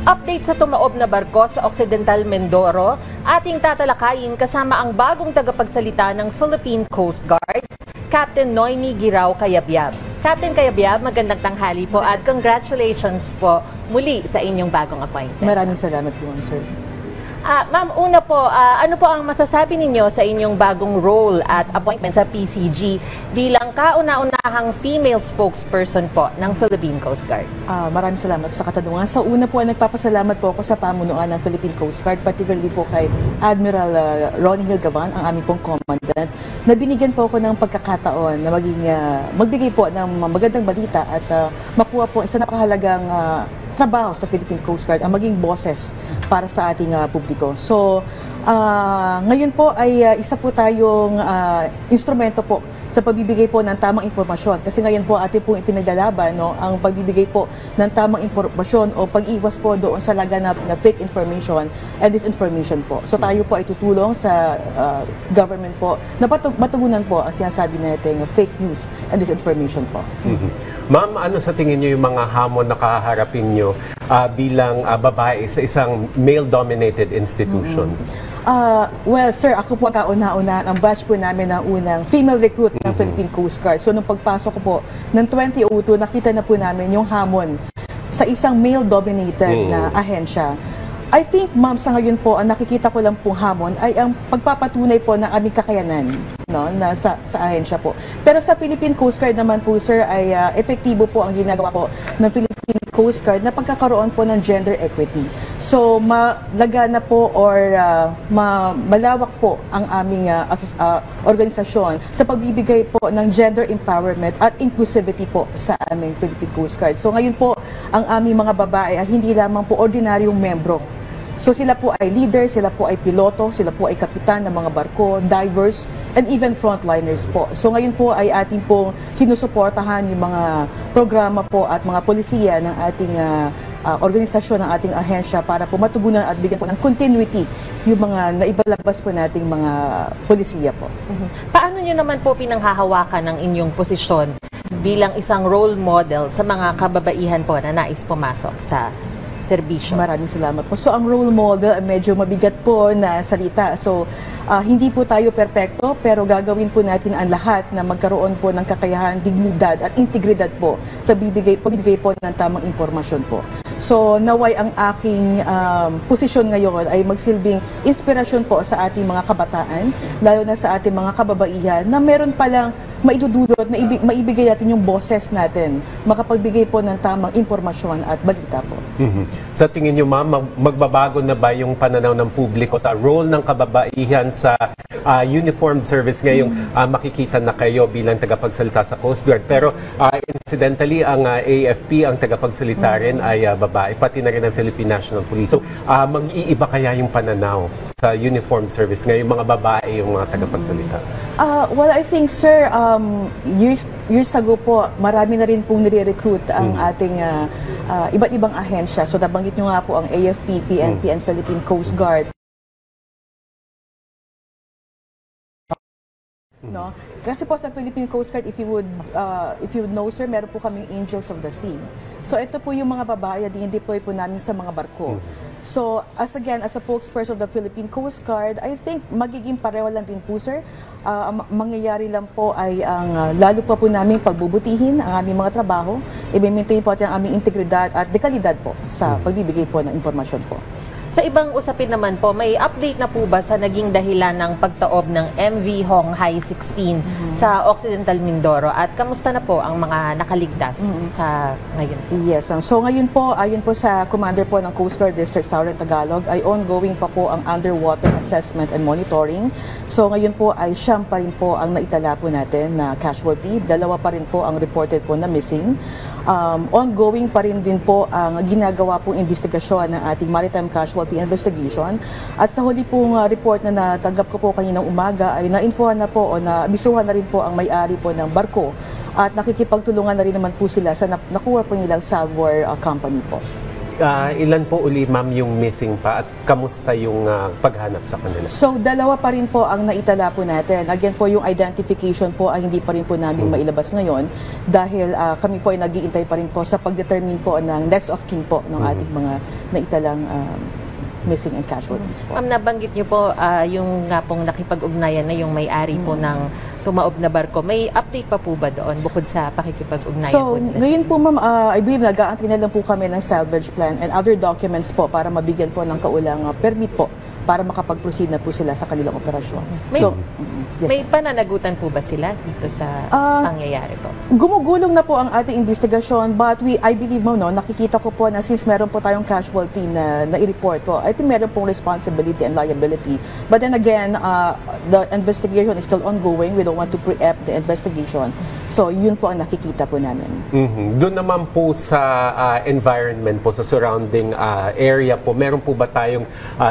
Update sa tumaob na barko sa Occidental Mindoro, ating tatalakayin kasama ang bagong tagapagsalita ng Philippine Coast Guard, Captain Noemi Girao Cayabyab. Captain Cayabyab, magandang tanghali po at congratulations po muli sa inyong bagong appointment. Maraming salamat po, sir. Ma'am, una po, ano po ang masasabi ninyo sa inyong bagong role at appointment sa PCG bilang kauna-unahang female spokesperson po ng Philippine Coast Guard? Maraming salamat sa katanungan. Sa una po, nagpapasalamat po ako sa pamunuan ng Philippine Coast Guard, particularly po kay Admiral Ronnie Hilgavan, ang aming pong commandant, na binigyan po ako ng pagkakataon na magbigay po ng magandang balita at makuha po isang napakahalagang trabaho sa Philippine Coast Guard, ang maging boses para sa ating publiko. So, ngayon po ay isa po tayong instrumento po sa pagbibigay po ng tamang impormasyon. Kasi ngayon po atin pong ipinaglalaban, no, ang pagbibigay po ng tamang impormasyon o pag-iwas po doon sa laganap na fake information and disinformation po. So tayo po ay tutulong sa government po na matugunan po ang sinasabi natin fake news and disinformation po. Ma'am, ano sa tingin niyo yung mga hamon na kaharapin niyo bilang babae sa isang male-dominated institution? Well, sir, ako po ang kauna-una, ang batch po namin ng unang female recruit ng Philippine Coast Guard. So, nung pagpasok ko po ng 2002, nakita na po namin yung hamon sa isang male-dominated na ahensya. I think, ma'am, sa ngayon po, ang nakikita ko lang pong hamon ay ang pagpapatunay po ng aming kakayanan, no, na sa ahensya po. Pero sa Philippine Coast Guard naman po, sir, ay epektibo po ang ginagawa po ng Philippine Coast Guard na pagkakaroon po ng gender equity. So, malagana po or malawak po ang aming organisasyon sa pagbibigay po ng gender empowerment at inclusivity po sa aming Philippine Coast Guard. So, ngayon po, ang aming mga babae ay hindi lamang po ordinaryong membro. So sila po ay leader, sila po ay piloto, sila po ay kapitan ng mga barko, divers, and even frontliners po. So ngayon po ay ating pong sinusuportahan yung mga programa po at mga polisiya ng ating organisasyon, ng ating ahensya para po matugunan at bigyan po ng continuity yung mga naibalabas po nating mga polisiya po. Paano nyo naman po pinanghahawakan ng inyong posisyon bilang isang role model sa mga kababaihan po na nais pumasok sa serbisyo? Maraming salamat po. So, ang role model ay medyo mabigat po na salita. So, hindi po tayo perpekto, pero gagawin po natin ang lahat na magkaroon po ng kakayahan, dignidad at integridad po sa pagbibigay po ng tamang impormasyon po. So, naway ang aking posisyon ngayon ay magsilbing inspirasyon po sa ating mga kabataan, lalo na sa ating mga kababaihan, na meron palang maidudulot na maibigay natin yung boses natin, makapagbigay po ng tamang impormasyon at balita po. Sa tingin niyo, ma'am, magbabago na ba yung pananaw ng publiko sa role ng kababaihan sa uniformed service ngayong makikita na kayo bilang tagapagsalita sa Coast Guard? Pero incidentally, ang AFP, ang tagapagsalita rin ay babae, pati na rin ang Philippine National Police. So, mag-iiba kaya yung pananaw sa uniformed service ngayong mga babae yung mga tagapagsalita? Well, I think, sir, years ago po, marami na rin pong nire-recruit ang ating iba't ibang ahensya. So, nabanggit nyo nga po ang AFP, PNP, and Philippine Coast Guard. No? Kasi po sa Philippine Coast Guard, if you would know, sir, meron po kaming Angels of the Sea. So, ito po yung mga babae na di-deploy po namin sa mga barko. So, as a spokesperson of the Philippine Coast Guard, I think magiging pareho lang din po, sir. Mangyayari lang po ay lalo pa po namin pagbubutihin ang aming mga trabaho, i-maintain po natin ang aming integridad at dekalidad po sa pagbibigay po ng impormasyon po. Sa ibang usapin naman po, may update na po ba sa naging dahilan ng pagtaob ng MV Hong Hai 16 sa Occidental Mindoro? At kamusta na po ang mga nakaligtas sa ngayon? Yes. So ngayon po, ayon po sa commander po ng Coast Guard District Southern Tagalog, ay ongoing pa po ang underwater assessment and monitoring. So ngayon po ay siyam pa rin po ang naitala po natin na casualty. Dalawa pa rin po ang reported po na missing. Ongoing pa rin din po ang ginagawa pong investigasyon ng ating Maritime Casualty Investigation. At sa huli pong report na natanggap ko po kaninang umaga ay na-infohan na po o na-abisuhan na rin po ang may-ari po ng barko at nakikipagtulungan na rin naman po sila sa nakuha po nilang Salvor company po. Ilan po uli, ma'am, yung missing pa at kamusta yung paghanap sa kanila? So, dalawa pa rin po ang naitala po natin. Again po, yung identification po ay hindi pa rin po namin mailabas ngayon dahil kami po ay nag-iintay pa rin po sa pag-determine po ng next of kin po ng ating mga naitalang missing and casualties po. Ma'am, nabanggit niyo po yung nga pong nakipag-ugnayan na yung may-ari po ng tumaob na barko. May update pa po ba doon bukod sa pakikipag-ugnayan So, po nila? ngayon po ma'am, I believe nag-aantay na lang po kami ng salvage plan and other documents po para mabigyan po ng kaulang permit po para makapag-proceed na po sila sa kanilang operasyon. Yes, May pananagutan po ba sila dito sa pangyayari po? Gumugulong na po ang ating investigasyon but I believe mo, no, nakikita ko po na since meron po tayong casualty na i-report po, I think meron pong responsibility and liability. But then again, the investigation is still ongoing. We don't want to preempt the investigation. So, yun po ang nakikita po namin. Doon naman po sa environment po, sa surrounding area po, meron po ba tayong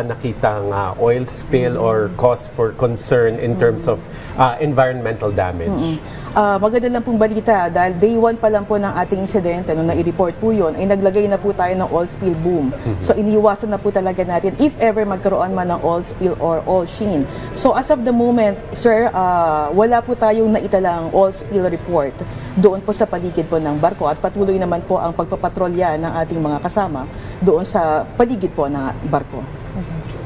nakitang oil spill or cause for concern in terms of environmental damage? Maganda lang pong balita dahil day 1 pa lang po ng ating insidente nung na-report po yun, ay naglagay na po tayo ng oil spill boom. So iniiwasan na po talaga natin if ever magkaroon man ng oil spill or oil sheen. So as of the moment, sir, wala po tayong naitalang oil spill report doon po sa paligid po ng barko at patuloy naman po ang pagpapatrolya ng ating mga kasama doon sa paligid po ng barko.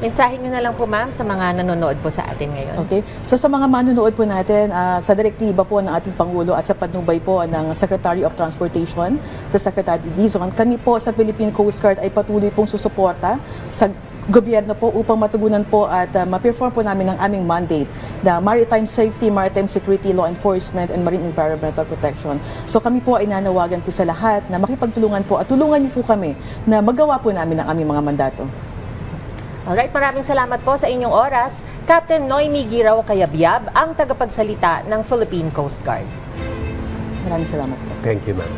Mensahe nyo na lang po, ma'am, sa mga nanonood po sa atin ngayon. Okay. So sa mga manonood po natin, sa direktiba po ng ating Pangulo at sa patnubay po ng Secretary of Transportation, sa Secretary Dizon, kami po sa Philippine Coast Guard ay patuloy pong susuporta sa gobyerno po upang matugunan po at ma-perform po namin ang aming mandate na maritime safety, maritime security, law enforcement, and marine environmental protection. So kami po ay nanawagan po sa lahat na makipagtulungan po at tulungan niyo po kami na magawa po namin ang aming mga mandato. Alright, maraming salamat po sa inyong oras. Captain Noemi Giraw Cayabyab, ang tagapagsalita ng Philippine Coast Guard. Maraming salamat po. Thank you, ma'am.